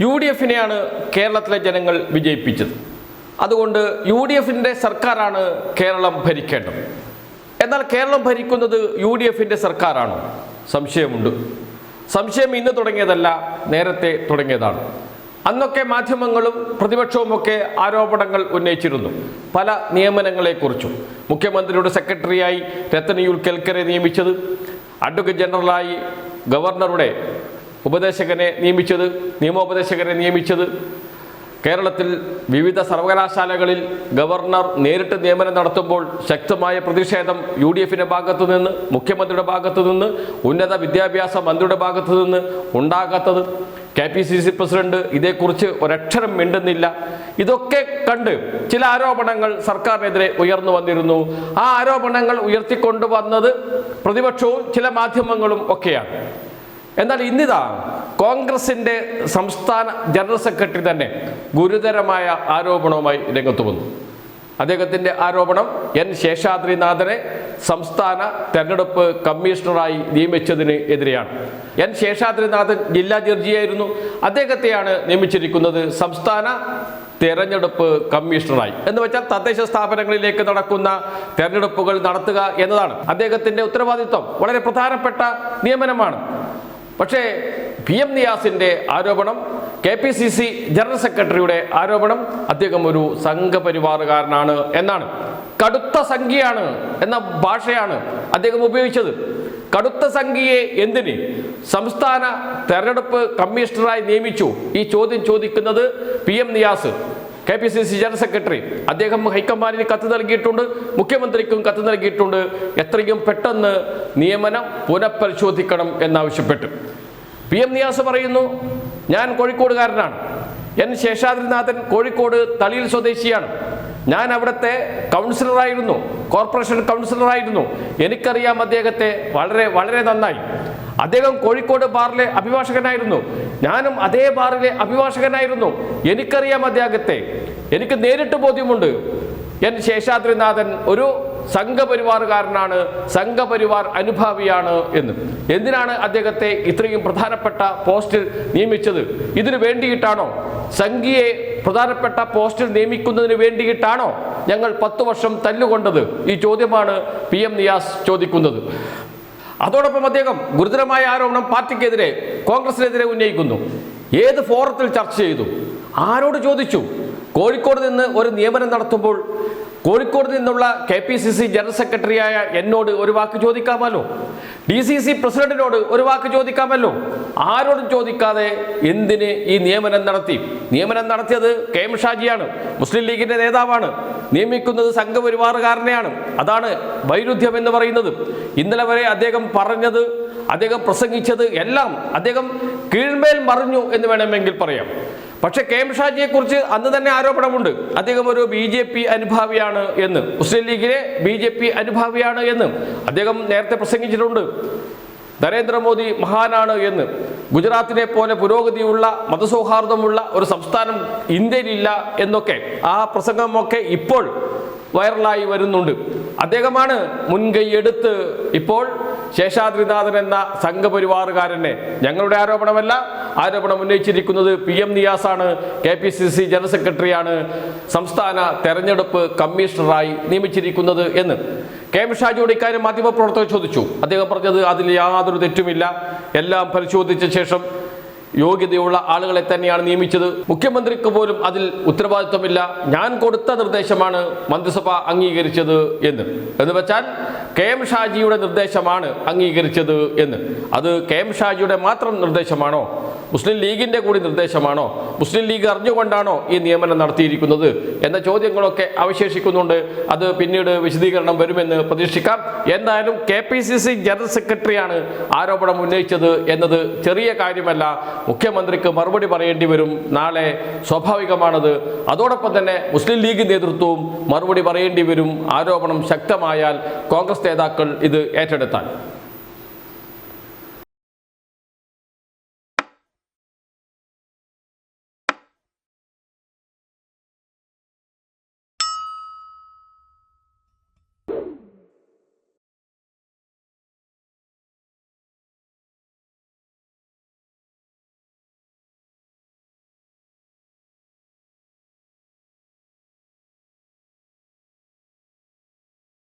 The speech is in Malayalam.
UDFിനെയാണ് കേരളത്തിലെ ജനങ്ങൾ വിജയിപ്പിച്ചത്. അതുകൊണ്ട് UDFിൻ്റെ സർക്കാരാണ് കേരളം ഭരിക്കേണ്ടത്. എന്നാൽ കേരളം ഭരിക്കുന്നത് UDFിൻ്റെ സർക്കാരാണോ? സംശയമുണ്ട്. സംശയം ഇന്ന് തുടങ്ങിയതല്ല, നേരത്തെ തുടങ്ങിയതാണ്. അന്നൊക്കെ മാധ്യമങ്ങളും പ്രതിപക്ഷവുമൊക്കെ ആരോപണങ്ങൾ ഉന്നയിച്ചിരുന്നു പല നിയമനങ്ങളെക്കുറിച്ചും. മുഖ്യമന്ത്രിയുടെ സെക്രട്ടറിയായി രത്തനയൂർ കെൽക്കറെ നിയമിച്ചത്, അഡ്വക്കേറ്റ് ജനറലായി ഗവർണറുടെ ഉപദേശകനെ നിയമിച്ചത്, നിയമോപദേശകനെ നിയമിച്ചത്, കേരളത്തിൽ വിവിധ സർവകലാശാലകളിൽ ഗവർണർ നേരിട്ട് നിയമനം നടത്തുമ്പോൾ ശക്തമായ പ്രതിഷേധം UDFിൻ്റെ ഭാഗത്തു നിന്ന്, മുഖ്യമന്ത്രിയുടെ ഭാഗത്തു നിന്ന്, ഉന്നത വിദ്യാഭ്യാസ മന്ത്രിയുടെ ഭാഗത്തു നിന്ന് ഉണ്ടാകാത്തത്, KPCC പ്രസിഡന്റ് ഇതേക്കുറിച്ച് ഒരക്ഷരം മിണ്ടുന്നില്ല. ഇതൊക്കെ കണ്ട് ചില ആരോപണങ്ങൾ സർക്കാരിനെതിരെ ഉയർന്നു വന്നിരുന്നു. ആ ആരോപണങ്ങൾ ഉയർത്തിക്കൊണ്ടുവന്നത് പ്രതിപക്ഷവും ചില മാധ്യമങ്ങളും ഒക്കെയാണ്. എന്നാൽ ഇന്നിതാ കോൺഗ്രസിൻ്റെ സംസ്ഥാന ജനറൽ സെക്രട്ടറി തന്നെ ഗുരുതരമായ ആരോപണവുമായി രംഗത്ത് വന്നു. അദ്ദേഹത്തിൻ്റെ ആരോപണം N. ശേഷാദ്രിനാഥനെ സംസ്ഥാന തെരഞ്ഞെടുപ്പ് കമ്മീഷണറായി നിയമിച്ചതിന് എതിരെയാണ്. N. ശേഷാദ്രിനാഥൻ ജില്ലാ ജഡ്ജിയായിരുന്നു. അദ്ദേഹത്തെയാണ് നിയമിച്ചിരിക്കുന്നത് സംസ്ഥാന തെരഞ്ഞെടുപ്പ് കമ്മീഷണറായി. എന്ന് വെച്ചാൽ തദ്ദേശ സ്ഥാപനങ്ങളിലേക്ക് നടക്കുന്ന തെരഞ്ഞെടുപ്പുകൾ നടത്തുക എന്നതാണ് അദ്ദേഹത്തിൻ്റെ ഉത്തരവാദിത്വം. വളരെ പ്രധാനപ്പെട്ട നിയമനമാണ്. പക്ഷേ PM നിയാസിൻ്റെ ആരോപണം, KPCC ജനറൽ സെക്രട്ടറിയുടെ ആരോപണം, അദ്ദേഹം ഒരു സംഘപരിവാറുകാരനാണ് എന്നാണ്. കടുത്ത സംഖ്യയാണ് എന്ന ഭാഷയാണ് അദ്ദേഹം ഉപയോഗിച്ചത്. കടുത്ത സംഖ്യയെ എന്തിന് സംസ്ഥാന തെരഞ്ഞെടുപ്പ് കമ്മീഷണറായി നിയമിച്ചു? ഈ ചോദ്യം ചോദിക്കുന്നത് PM Niyas, KPCC general secretary. അദ്ദേഹം ഹൈക്കമാൻഡിന് കത്ത് നൽകിയിട്ടുണ്ട്, മുഖ്യമന്ത്രിക്കും കത്ത് നൽകിയിട്ടുണ്ട്. എത്രയും പെട്ടെന്ന് നിയമനം പുനഃപരിശോധിക്കണം എന്നാവശ്യപ്പെട്ടു. PM നിയാസ് പറയുന്നു, ഞാൻ കോഴിക്കോടുകാരനാണ്. N. ശേഷാദ്രിനാഥൻ കോഴിക്കോട് തളിയിൽ സ്വദേശിയാണ്. ഞാൻ അവിടുത്തെ കൗൺസിലറായിരുന്നു, കോർപ്പറേഷൻ കൗൺസിലറായിരുന്നു. എനിക്കറിയാം അദ്ദേഹത്തെ വളരെ വളരെ നന്നായി. അദ്ദേഹം കോഴിക്കോട് ബാറിലെ അഭിഭാഷകനായിരുന്നു. ഞാനും അതേ ബാറിലെ അഭിഭാഷകനായിരുന്നു. എനിക്കറിയാം അദ്ദേഹത്തെ, എനിക്ക് നേരിട്ട് ബോധ്യമുണ്ട്. N. ശേഷാദ്രിനാഥൻ ഒരു സംഘപരിവാറുകാരനാണ്, സംഘപരിവാർ അനുഭാവിയാണ് എന്ന്. എന്തിനാണ് അദ്ദേഹത്തെ ഇത്രയും പ്രധാനപ്പെട്ട പോസ്റ്റിൽ നിയമിച്ചത്? ഇതിനു വേണ്ടിയിട്ടാണോ? സംഘിയെ പ്രധാനപ്പെട്ട പോസ്റ്റിൽ നിയമിക്കുന്നതിന് വേണ്ടിയിട്ടാണോ ഞങ്ങൾ 10 വർഷം തല്ലുകൊണ്ടത്? ഈ ചോദ്യമാണ് PM നിയാസ് ചോദിക്കുന്നത്. അതോടൊപ്പം അദ്ദേഹം ഗുരുതരമായ ആരോപണം പാർട്ടിക്കെതിരെ, കോൺഗ്രസിനെതിരെ ഉന്നയിക്കുന്നു. ഏത് ഫോറത്തിൽ ചർച്ച ചെയ്തു? ആരോട് ചോദിച്ചു? കോഴിക്കോട് നിന്ന് ഒരു നിയമനം നടത്തുമ്പോൾ കോഴിക്കോട് നിന്നുള്ള KPCC ജനറൽ സെക്രട്ടറിയായ എന്നോട് ഒരു വാക്ക് ചോദിക്കാമല്ലോ, DCC പ്രസിഡന്റിനോട് ഒരു വാക്ക് ചോദിക്കാമല്ലോ. ആരോടും ചോദിക്കാതെ എന്തിന് ഈ നിയമനം നടത്തി? നിയമനം നടത്തിയത് KM ഷാജിയാണ്, മുസ്ലിം ലീഗിന്റെ നേതാവാണ്. നിയമിക്കുന്നത് സംഘപരിവാറുകാരനെയാണ്. അതാണ് വൈരുദ്ധ്യം എന്ന് പറയുന്നത്. ഇന്നലെ വരെ അദ്ദേഹം പറഞ്ഞത്, അദ്ദേഹം പ്രസംഗിച്ചത് എല്ലാം അദ്ദേഹം കീഴ്മേൽ മറിഞ്ഞു എന്ന് വേണമെങ്കിൽ പറയാം. പക്ഷെ KM ഷാജിയെ കുറിച്ച് അന്ന് തന്നെ ആരോപണമുണ്ട്. അദ്ദേഹം ഒരു BJP അനുഭാവിയാണ് എന്ന്, മുസ്ലിം ലീഗിലെ BJP അനുഭാവിയാണ് എന്ന് അദ്ദേഹം നേരത്തെ പ്രസംഗിച്ചിട്ടുണ്ട്. നരേന്ദ്രമോദി മഹാനാണ് എന്ന്, ഗുജറാത്തിനെ പോലെ പുരോഗതിയുള്ള മതസൗഹാർദ്ദമുള്ള ഒരു സംസ്ഥാനം ഇന്ത്യയിലില്ല എന്നൊക്കെ ആ പ്രസംഗമൊക്കെ ഇപ്പോൾ വൈറലായി വരുന്നുണ്ട്. അദ്ദേഹമാണ് മുൻകൈ എടുത്ത് ഇപ്പോൾ ശേഷാദ്രിനാഥൻ എന്ന സംഘപരിവാറുകാരനെ, ഞങ്ങളുടെ ആരോപണമല്ല, ആരോപണം ഉന്നയിച്ചിരിക്കുന്നത് PM നിയാസാണ്, KPCC ജനറൽ സെക്രട്ടറിയാണ് സംസ്ഥാന തെരഞ്ഞെടുപ്പ് കമ്മീഷണറായി നിയമിച്ചിരിക്കുന്നത് എന്ന്. KM ഷാജിയോട് ഇക്കാര്യം മാധ്യമപ്രവർത്തകർ ചോദിച്ചു. അദ്ദേഹം പറഞ്ഞത് അതിൽ യാതൊരു തെറ്റുമില്ല, എല്ലാം പരിശോധിച്ച ശേഷം യോഗ്യതയുള്ള ആളുകളെ തന്നെയാണ് നിയമിച്ചത്. മുഖ്യമന്ത്രിക്ക് പോലും അതിൽ ഉത്തരവാദിത്വമില്ല. ഞാൻ കൊടുത്ത നിർദ്ദേശമാണ് മന്ത്രിസഭ അംഗീകരിച്ചത് എന്ന് വെച്ചാൽ KM ഷാജിയുടെ നിർദ്ദേശമാണ് അംഗീകരിച്ചത് എന്ന്. അത് KM ഷാജിയുടെ മാത്രം നിർദ്ദേശമാണോ? മുസ്ലിം ലീഗിൻ്റെ കൂടി നിർദ്ദേശമാണോ? മുസ്ലിം ലീഗ് അറിഞ്ഞുകൊണ്ടാണോ ഈ നിയമനം നടത്തിയിരിക്കുന്നത് എന്ന ചോദ്യങ്ങളൊക്കെ അവശേഷിക്കുന്നുണ്ട്. അത് പിന്നീട് വിശദീകരണം വരുമെന്ന് പ്രതീക്ഷിക്കാം. എന്തായാലും KPCC ജനറൽ സെക്രട്ടറിയാണ് ആരോപണം ഉന്നയിച്ചത് എന്നത് ചെറിയ കാര്യമല്ല. മുഖ്യമന്ത്രിക്ക് മറുപടി പറയേണ്ടി വരും നാളെ, സ്വാഭാവികമാണത്. അതോടൊപ്പം തന്നെ മുസ്ലിം ലീഗ് നേതൃത്വവും മറുപടി പറയേണ്ടി വരും ആരോപണം ശക്തമായാൽ, കോൺഗ്രസ് നേതാക്കൾ ഇത് ഏറ്റെടുത്താൽ.